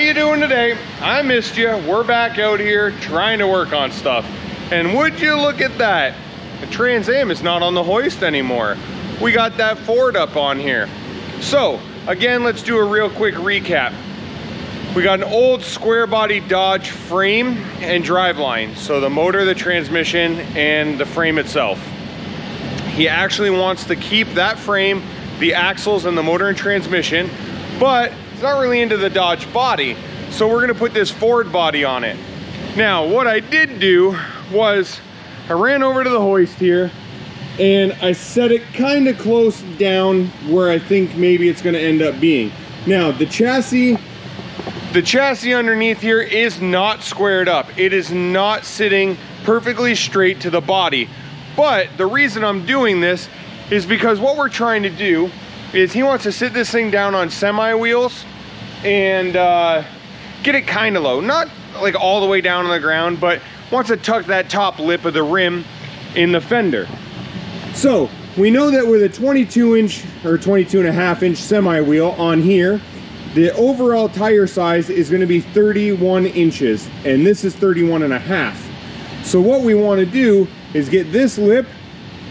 you doing today? I missed you. We're back out here trying to work on stuff. And would you look at that? The Trans Am is not on the hoist anymore. We got that Ford up on here. So, again, let's do a real quick recap. We got an old square body Dodge frame and driveline. So the motor, the transmission, and the frame itself. He actually wants to keep that frame, the axles, and the motor and transmission, but he's not really into the Dodge body. So we're gonna put this Ford body on it. Now, what I did do was I ran over to the hoist here and I set it kind of close down where I think maybe it's gonna end up being. Now, the chassis underneath here is not squared up. It is not sitting perfectly straight to the body. But the reason I'm doing this is because what we're trying to do is he wants to sit this thing down on semi wheels and get it kind of low. Not like all the way down on the ground, but wants to tuck that top lip of the rim in the fender. So we know that with a 22-inch or 22.5-inch semi wheel on here, the overall tire size is going to be 31 inches, and this is 31.5. So what we want to do is get this lip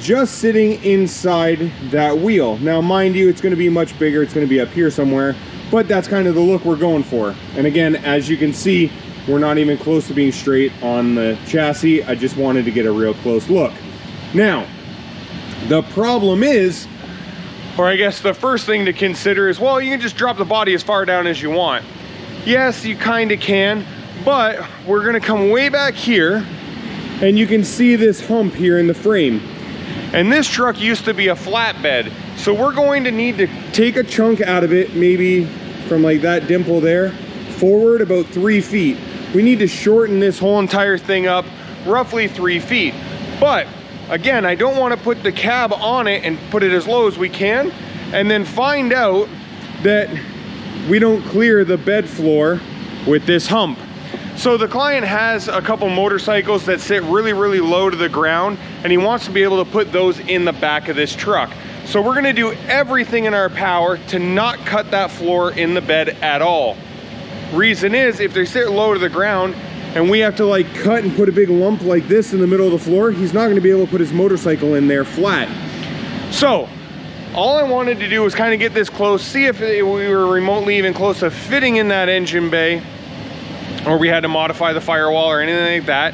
just sitting inside that wheel. Now, mind you, it's going to be much bigger. It's going to be up here somewhere, but that's kind of the look we're going for. And again, as you can see, we're not even close to being straight on the chassis. I just wanted to get a real close look. Now, the problem is, or I guess the first thing to consider is, well, you can just drop the body as far down as you want. Yes, you kind of can, but we're gonna come way back here and you can see this hump here in the frame. And this truck used to be a flatbed. So we're going to need to take a chunk out of it, maybe from like that dimple there, forward about 3 feet. We need to shorten this whole entire thing up roughly 3 feet. But again, I don't want to put the cab on it and put it as low as we can and then find out that we don't clear the bed floor with this hump. So the client has a couple motorcycles that sit really, really low to the ground, and he wants to be able to put those in the back of this truck. So we're gonna do everything in our power to not cut that floor in the bed at all. Reason is, if they sit low to the ground and we have to like cut and put a big lump like this in the middle of the floor, he's not gonna be able to put his motorcycle in there flat. So all I wanted to do was kind of get this close, see if we were remotely even close to fitting in that engine bay, or we had to modify the firewall or anything like that.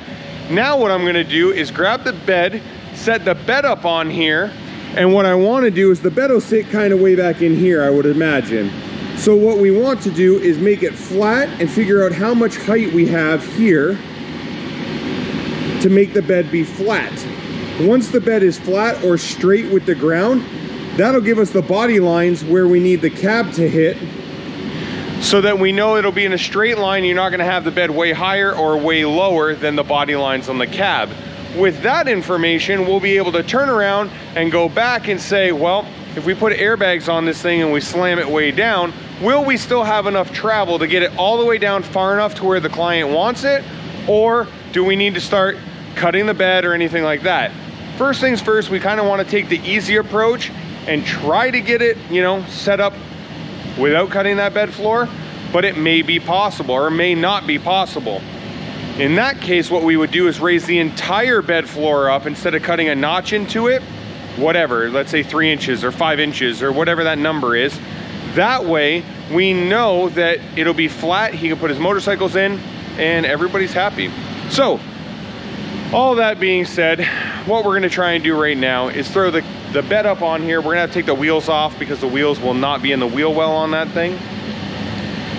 Now what I'm gonna do is grab the bed, set the bed up on here, and what I wanna do is the bed will sit kind of way back in here, I would imagine. So what we want to do is make it flat and figure out how much height we have here to make the bed be flat. Once the bed is flat or straight with the ground, that'll give us the body lines where we need the cab to hit, so that we know it'll be in a straight line. You're not gonna have the bed way higher or way lower than the body lines on the cab. With that information, we'll be able to turn around and go back and say, well, if we put airbags on this thing and we slam it way down, will we still have enough travel to get it all the way down far enough to where the client wants it? Or do we need to start cutting the bed or anything like that? First things first, we kind of want to take the easy approach and try to get it, you know, set up without cutting that bed floor, but it may be possible or may not be possible. In that case, what we would do is raise the entire bed floor up instead of cutting a notch into it, whatever, let's say 3 inches or 5 inches or whatever that number is. That way we know that it'll be flat, he can put his motorcycles in, and everybody's happy. So all that being said, what we're gonna try and do right now is throw the bed up on here. We're gonna have to take the wheels off because the wheels will not be in the wheel well on that thing.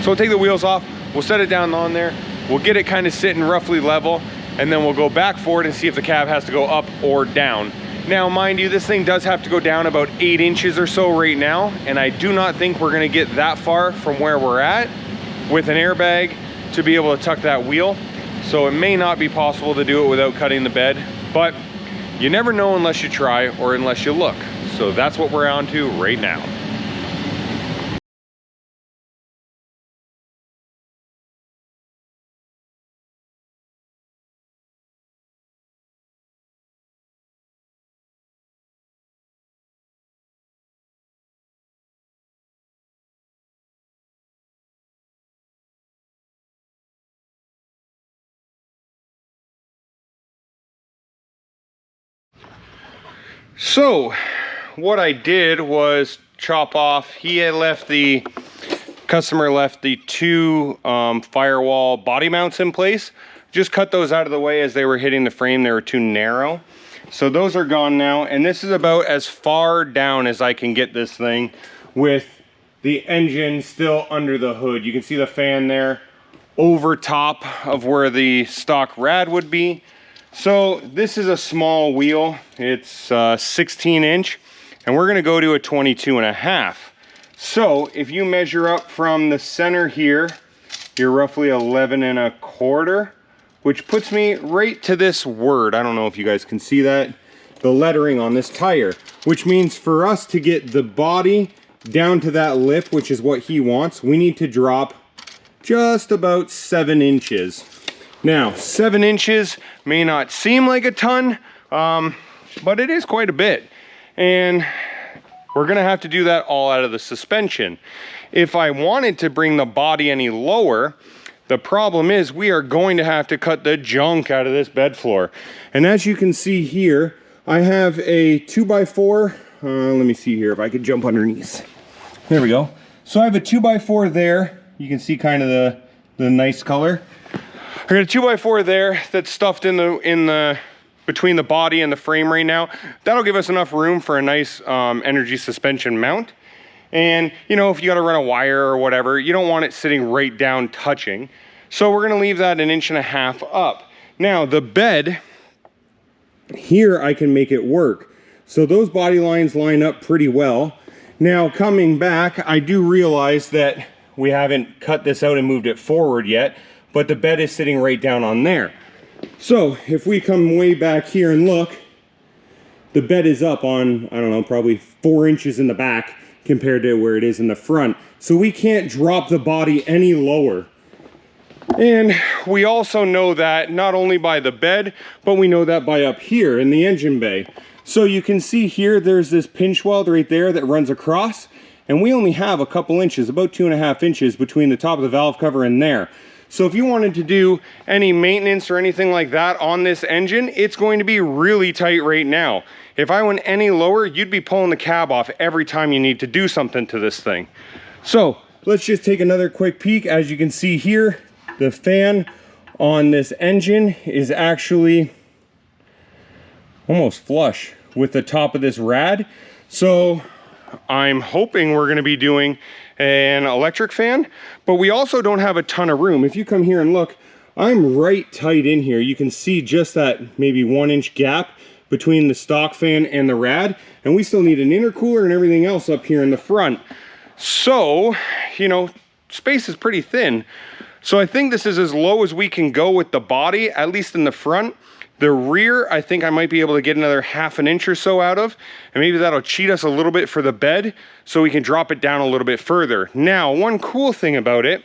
So we'll take the wheels off, we'll set it down on there, we'll get it kind of sitting roughly level, and then we'll go back forward and see if the cab has to go up or down. Now, mind you, this thing does have to go down about 8 inches or so right now, and I do not think we're gonna get that far from where we're at with an airbag to be able to tuck that wheel. So it may not be possible to do it without cutting the bed, but you never know unless you try or unless you look. So that's what we're on to right now. So what I did was chop off, customer left the two firewall body mounts in place. Just cut those out of the way as they were hitting the frame. They were too narrow. So those are gone now, and this is about as far down as I can get this thing with the engine still under the hood. You can see the fan there over top of where the stock rad would be. So this is a small wheel. It's 16 inch, and we're gonna go to a 22.5. So if you measure up from the center here, you're roughly 11.25, which puts me right to this word. I don't know if you guys can see that, the lettering on this tire, which means for us to get the body down to that lip, which is what he wants, we need to drop just about 7 inches. Now, 7 inches may not seem like a ton, but it is quite a bit. And we're gonna have to do that all out of the suspension. If I wanted to bring the body any lower, the problem is we are going to have to cut the junk out of this bed floor. And as you can see here, I have a 2x4. Let me see here if I could jump underneath. There we go. So I have a 2x4 there. You can see kind of the nice color. I got a 2x4 there that's stuffed in the between the body and the frame right now. That'll give us enough room for a nice energy suspension mount. And you know, if you got to run a wire or whatever, you don't want it sitting right down touching. So we're going to leave that 1.5 inches up. Now the bed here, I can make it work. So those body lines line up pretty well. Now coming back, I do realize that we haven't cut this out and moved it forward yet, but the bed is sitting right down on there. So if we come way back here and look, the bed is up on, I don't know, probably 4 inches in the back compared to where it is in the front. So we can't drop the body any lower. And we also know that not only by the bed, but we know that by up here in the engine bay. So you can see here, there's this pinch weld right there that runs across, and we only have a couple inches, about 2.5 inches between the top of the valve cover and there. So if you wanted to do any maintenance or anything like that on this engine, it's going to be really tight right now. If I went any lower, you'd be pulling the cab off every time you need to do something to this thing. So let's just take another quick peek. As you can see here, the fan on this engine is actually almost flush with the top of this rad. So I'm hoping we're going to be doing an electric fan, but we also don't have a ton of room. If you come here and look, I'm right tight in here. You can see just that maybe 1 inch gap between the stock fan and the rad, and we still need an intercooler and everything else up here in the front. So, you know, space is pretty thin. So I think this is as low as we can go with the body, at least in the front. The rear, I think I might be able to get another 1/2 inch or so out of, and maybe that'll cheat us a little bit for the bed so we can drop it down a little bit further. Now, one cool thing about it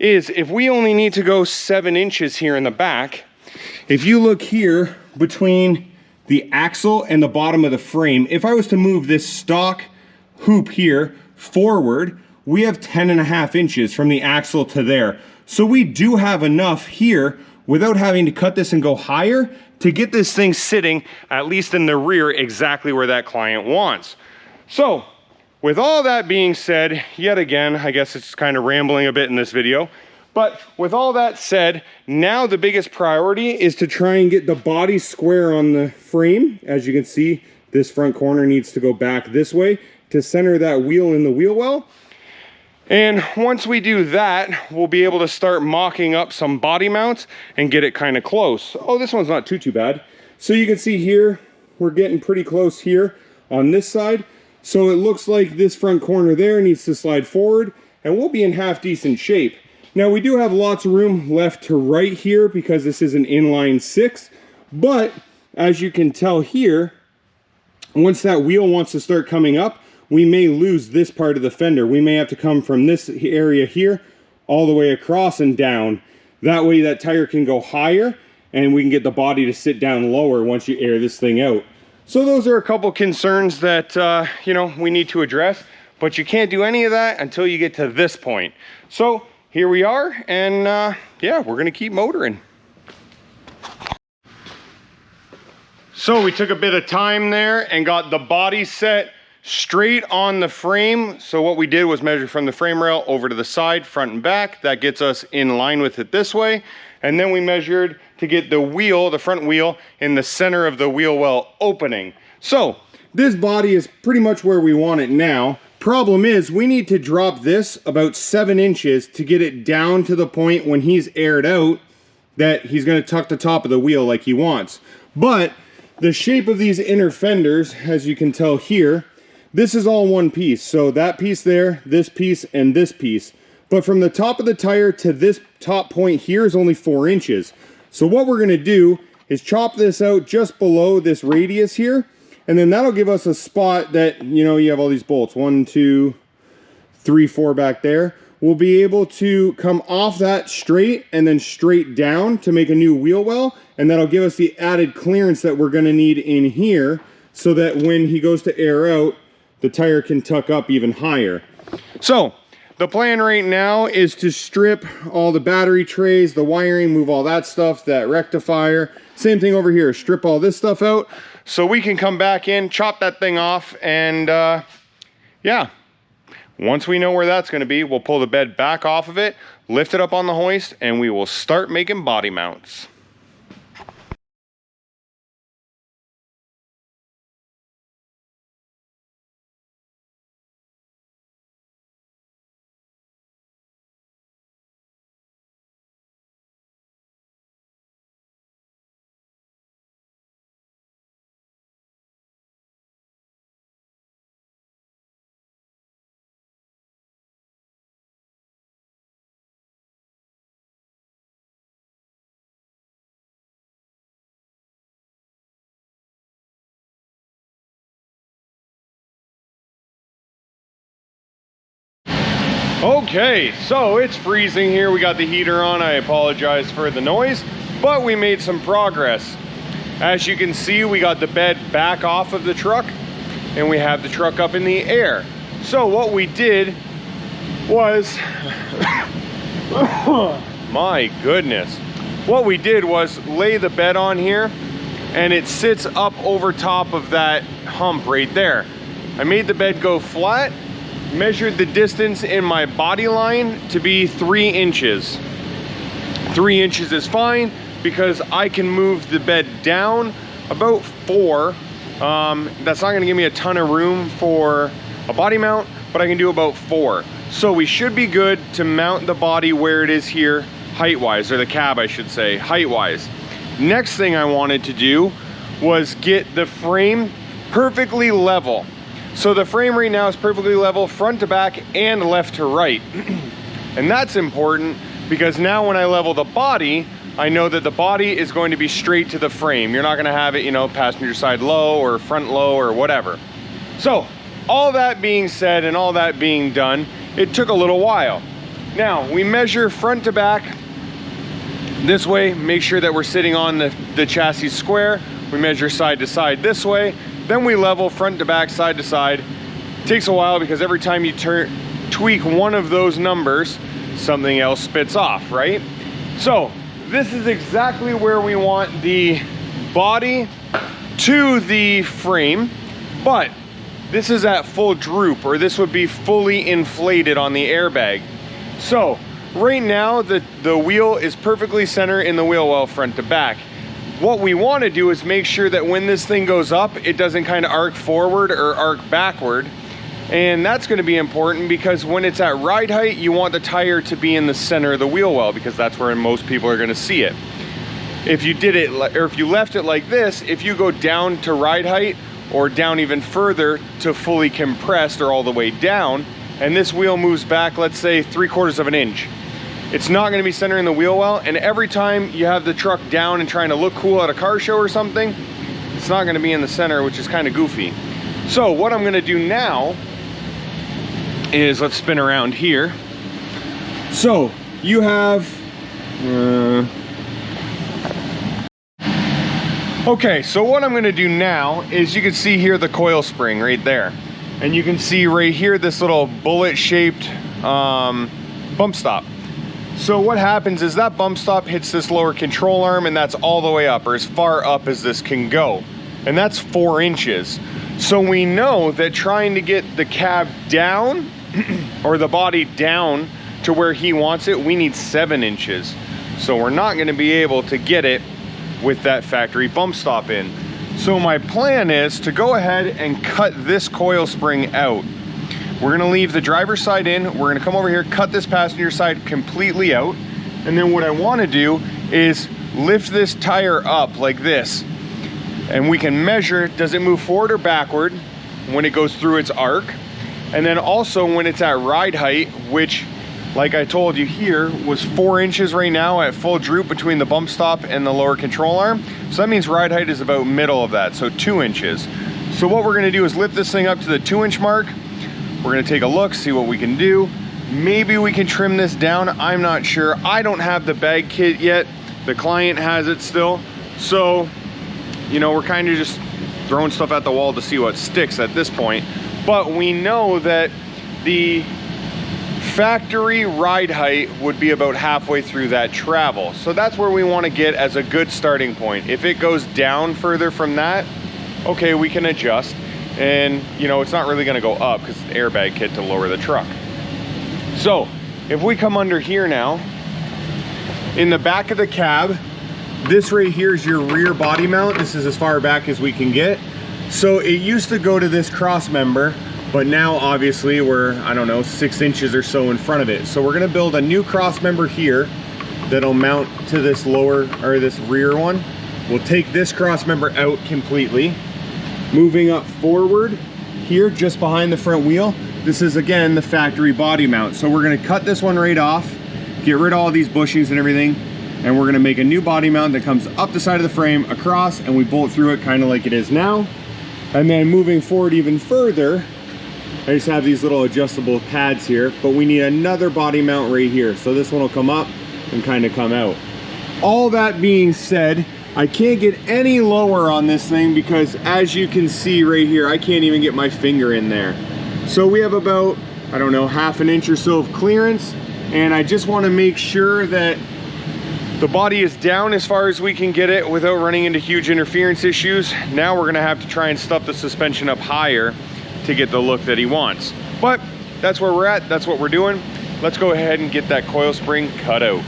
is if we only need to go 7 inches here in the back, if you look here between the axle and the bottom of the frame, if I was to move this stock hoop here forward, we have 10.5 inches from the axle to there. So we do have enough here without having to cut this and go higher to get this thing sitting, at least in the rear, exactly where that client wants. So with all that being said, yet again, I guess it's kind of rambling a bit in this video, but with all that said, now the biggest priority is to try and get the body square on the frame. As you can see, this front corner needs to go back this way to center that wheel in the wheel well. And once we do that, we'll be able to start mocking up some body mounts and get it kind of close. Oh, this one's not too bad. So you can see here, we're getting pretty close here on this side. So it looks like this front corner there needs to slide forward, and we'll be in half decent shape. Now we do have lots of room left to right here because this is an inline 6, but as you can tell here, once that wheel wants to start coming up, we may lose this part of the fender. We may have to come from this area here all the way across and down. That way that tire can go higher and we can get the body to sit down lower once you air this thing out. So those are a couple concerns that you know, we need to address, but you can't do any of that until you get to this point. So here we are, and yeah, we're gonna keep motoring. So we took a bit of time there and got the body set straight on the frame. So what we did was measure from the frame rail over to the side, front and back. That gets us in line with it this way. And then we measured to get the wheel, the front wheel, in the center of the wheel well opening. So this body is pretty much where we want it now. Problem is, we need to drop this about 7 inches to get it down to the point when he's aired out that he's going to tuck the top of the wheel like he wants. But the shape of these inner fenders, as you can tell here, this is all one piece. So that piece there, this piece, and this piece. But from the top of the tire to this top point here is only 4 inches. So what we're going to do is chop this out just below this radius here. And then that'll give us a spot that, you know, you have all these bolts, 1, 2, 3, 4 back there. We'll be able to come off that straight and then straight down to make a new wheel well. And that'll give us the added clearance that we're going to need in here so that when he goes to air out, the tire can tuck up even higher. So the plan right now is to strip all the battery trays, the wiring, move all that stuff, that rectifier. Same thing over here, strip all this stuff out so we can come back in, chop that thing off, and yeah. Once we know where that's going to be, we'll pull the bed back off of it, lift it up on the hoist, and we will start making body mounts. Okay, so it's freezing here. We got the heater on. I apologize for the noise, but we made some progress. As you can see, we got the bed back off of the truck and we have the truck up in the air. So what we did was, my goodness. What we did was lay the bed on here and it sits up over top of that hump right there. I made the bed go flat, measured the distance in my body line to be 3 inches. 3 inches is fine because I can move the bed down about 4. That's not gonna give me a ton of room for a body mount, but I can do about 4. So we should be good to mount the body where it is here, height-wise, or the cab I should say, height-wise. Next thing I wanted to do was get the frame perfectly level. So the frame right now is perfectly level front to back and left to right. And that's important because now when I level the body, I know that the body is going to be straight to the frame. You're not gonna have it, you know, passenger side low or front low or whatever. So all that being said and all that being done, it took a little while. Now we measure front to back this way, make sure that we're sitting on the chassis square. We measure side to side this way. Then we level front to back, side to side. It takes a while because every time you tweak one of those numbers, something else spits off, right? So this is exactly where we want the body to the frame, but this is at full droop, or this would be fully inflated on the airbag. So right now the wheel is perfectly center in the wheel well front to back. What we want to do is make sure that when this thing goes up, it doesn't kind of arc forward or arc backward. And that's going to be important because when it's at ride height, you want the tire to be in the center of the wheel well because that's where most people are going to see it. If you did it, or if you left it like this, if you go down to ride height or down even further to fully compressed or all the way down, and this wheel moves back, let's say 3/4 of an inch, it's not going to be centering the wheel well, and every time you have the truck down and trying to look cool at a car show or something, it's not going to be in the center, which is kind of goofy. So what I'm going to do now is, let's spin around here. So you have okay, so what I'm going to do now is, you can see here the coil spring right there, and you can see right here this little bullet shaped bump stop. So what happens is that bump stop hits this lower control arm, and that's all the way up, or as far up as this can go. and that's 4 inches. So we know that trying to get the cab down or the body down to where he wants it, we need 7 inches. So we're not going to be able to get it with that factory bump stop in. So my plan is to go ahead and cut this coil spring out. We're going to leave the driver's side in. We're going to come over here, cut this passenger side completely out. And then what I want to do is lift this tire up like this. And we can measure, does it move forward or backward when it goes through its arc? And then also when it's at ride height, which, like I told you here, was 4 inches right now at full droop between the bump stop and the lower control arm. So that means ride height is about middle of that, so 2 inches. So what we're gonna do is lift this thing up to the 2-inch mark. We're gonna take a look, see what we can do. Maybe we can trim this down, I'm not sure. I don't have the bag kit yet. The client has it still. So, you know, we're kind of just throwing stuff at the wall to see what sticks at this point. But we know that the factory ride height would be about halfway through that travel. So that's where we want to get as a good starting point. If it goes down further from that, okay, we can adjust. And, you know, it's not really going to go up because it's an airbag kit to lower the truck. So if we come under here now, in the back of the cab, this right here is your rear body mount. This is as far back as we can get. So it used to go to this cross member, but now obviously we're, I don't know, 6 inches or so in front of it. So we're gonna build a new cross member here that'll mount to this lower, or this rear one. We'll take this cross member out completely. Moving up forward here, just behind the front wheel, this is again the factory body mount. So we're gonna cut this one right off, get rid of all these bushings and everything, and we're gonna make a new body mount that comes up the side of the frame, across, and we bolt through it kind of like it is now. And then moving forward even further, I just have these little adjustable pads here, but we need another body mount right here. So this one will come up and kind of come out. All that being said, I can't get any lower on this thing because as you can see right here, I can't even get my finger in there. So we have about, I don't know, ½ an inch or so of clearance. And I just want to make sure that the body is down as far as we can get it without running into huge interference issues. Now we're gonna have to try and stuff the suspension up higher to get the look that he wants. But that's where we're at, that's what we're doing. Let's go ahead and get that coil spring cut out.